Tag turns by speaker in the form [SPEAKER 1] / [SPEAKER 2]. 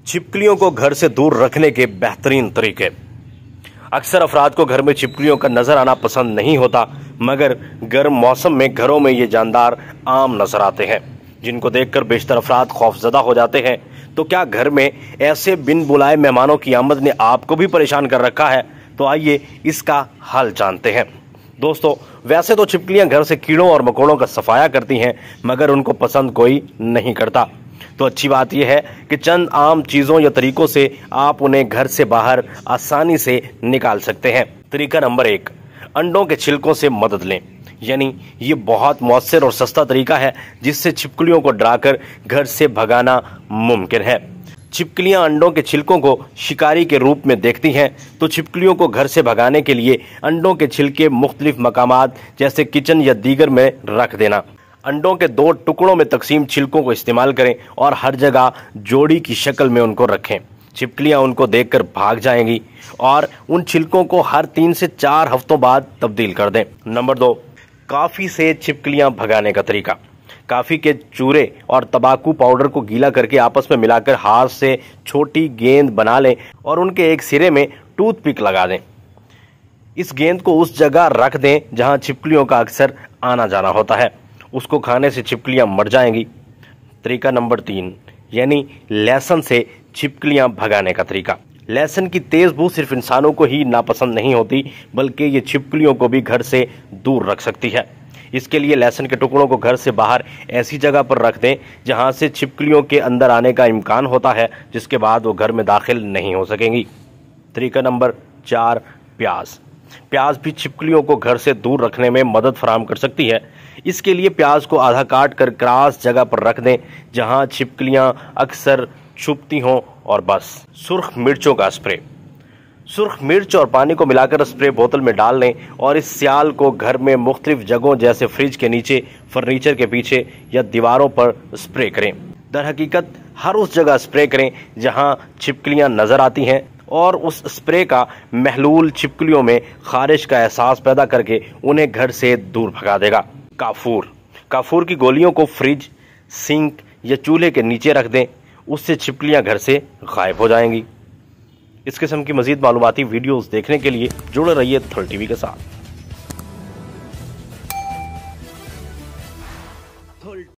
[SPEAKER 1] छिपकलियों को घर से दूर रखने के बेहतरीन तरीके। अक्सर अफराद को घर में छिपकलियों का नजर आना पसंद नहीं होता, मगर गर्म मौसम में घरों में ये जानदार आम नजर आते हैं, जिनको देखकर बेशतर अफराद खौफजदा हो जाते हैं। तो क्या घर में ऐसे बिन बुलाए मेहमानों की आमद ने आपको भी परेशान कर रखा है? तो आइए इसका हल जानते हैं। दोस्तों, वैसे तो छिपकलियां घर से कीड़ों और मकोड़ों का सफाया करती हैं, मगर उनको पसंद कोई नहीं करता। तो अच्छी बात यह है कि चंद आम चीजों या तरीकों से आप उन्हें घर से बाहर आसानी से निकाल सकते हैं। तरीका नंबर 1, अंडों के छिलकों से मदद लें। यानी ये बहुत मौसर और सस्ता तरीका है जिससे छिपकलियों को डराकर घर से भगाना मुमकिन है। छिपकलियां अंडों के छिलकों को शिकारी के रूप में देखती हैं, तो छिपकलियों को घर से भगाने के लिए अंडों के छिलके मुख्तलिफ मकामात जैसे किचन या दीगर में रख देना। अंडों के 2 टुकड़ों में तकसीम छिलकों को इस्तेमाल करें और हर जगह जोड़ी की शक्ल में उनको रखें। छिपकलियां उनको देखकर भाग जाएंगी और उन छिलकों को हर 3 से 4 हफ्तों बाद तब्दील कर दें। नंबर 2, काफ़ी से छिपकलियां भगाने का तरीका। काफ़ी के चूरे और तंबाकू पाउडर को गीला करके आपस में मिलाकर हाथ से छोटी गेंद बना लें और उनके एक सिरे में टूथपिक लगा दें। इस गेंद को उस जगह रख दें जहां छिपकलियों का अक्सर आना जाना होता है। उसको खाने से छिपकलियां मर जाएंगी। तरीका नंबर 3, यानी लहसुन से छिपकलियां भगाने का तरीका। लहसुन की तेज बू सिर्फ इंसानों को ही नापसंद नहीं होती, बल्कि ये छिपकलियों को भी घर से दूर रख सकती है। इसके लिए लहसुन के टुकड़ों को घर से बाहर ऐसी जगह पर रख दें जहां से छिपकलियों के अंदर आने का इम्कान होता है, जिसके बाद वो घर में दाखिल नहीं हो सकेंगी। तरीका नंबर 4, प्याज। प्याज भी छिपकलियों को घर से दूर रखने में मदद फराहम कर सकती है। इसके लिए प्याज को आधा काट कर क्रॉस जगह पर रख दें जहां छिपकलियां अक्सर छुपती हों। और बस सुर्ख मिर्चों का स्प्रे। सुर्ख मिर्च और पानी को मिलाकर स्प्रे बोतल में डाल लें और इस स्याल को घर में मुख्तलिफ जगहों जैसे फ्रिज के नीचे, फर्नीचर के पीछे या दीवारों पर स्प्रे करें। दर हकीकत हर उस जगह स्प्रे करें जहां छिपकलियां नजर आती हैं, और उस स्प्रे का महलूल छिपकलियों में खारिश का एहसास पैदा करके उन्हें घर से दूर भगा देगा। काफूर। काफूर की गोलियों को फ्रिज, सिंक या चूल्हे के नीचे रख दें, उससे छिपकलियां घर से गायब हो जाएंगी। इस किस्म की मजीद मालूमाती वीडियोस देखने के लिए जुड़े रहिए थल टीवी के साथ।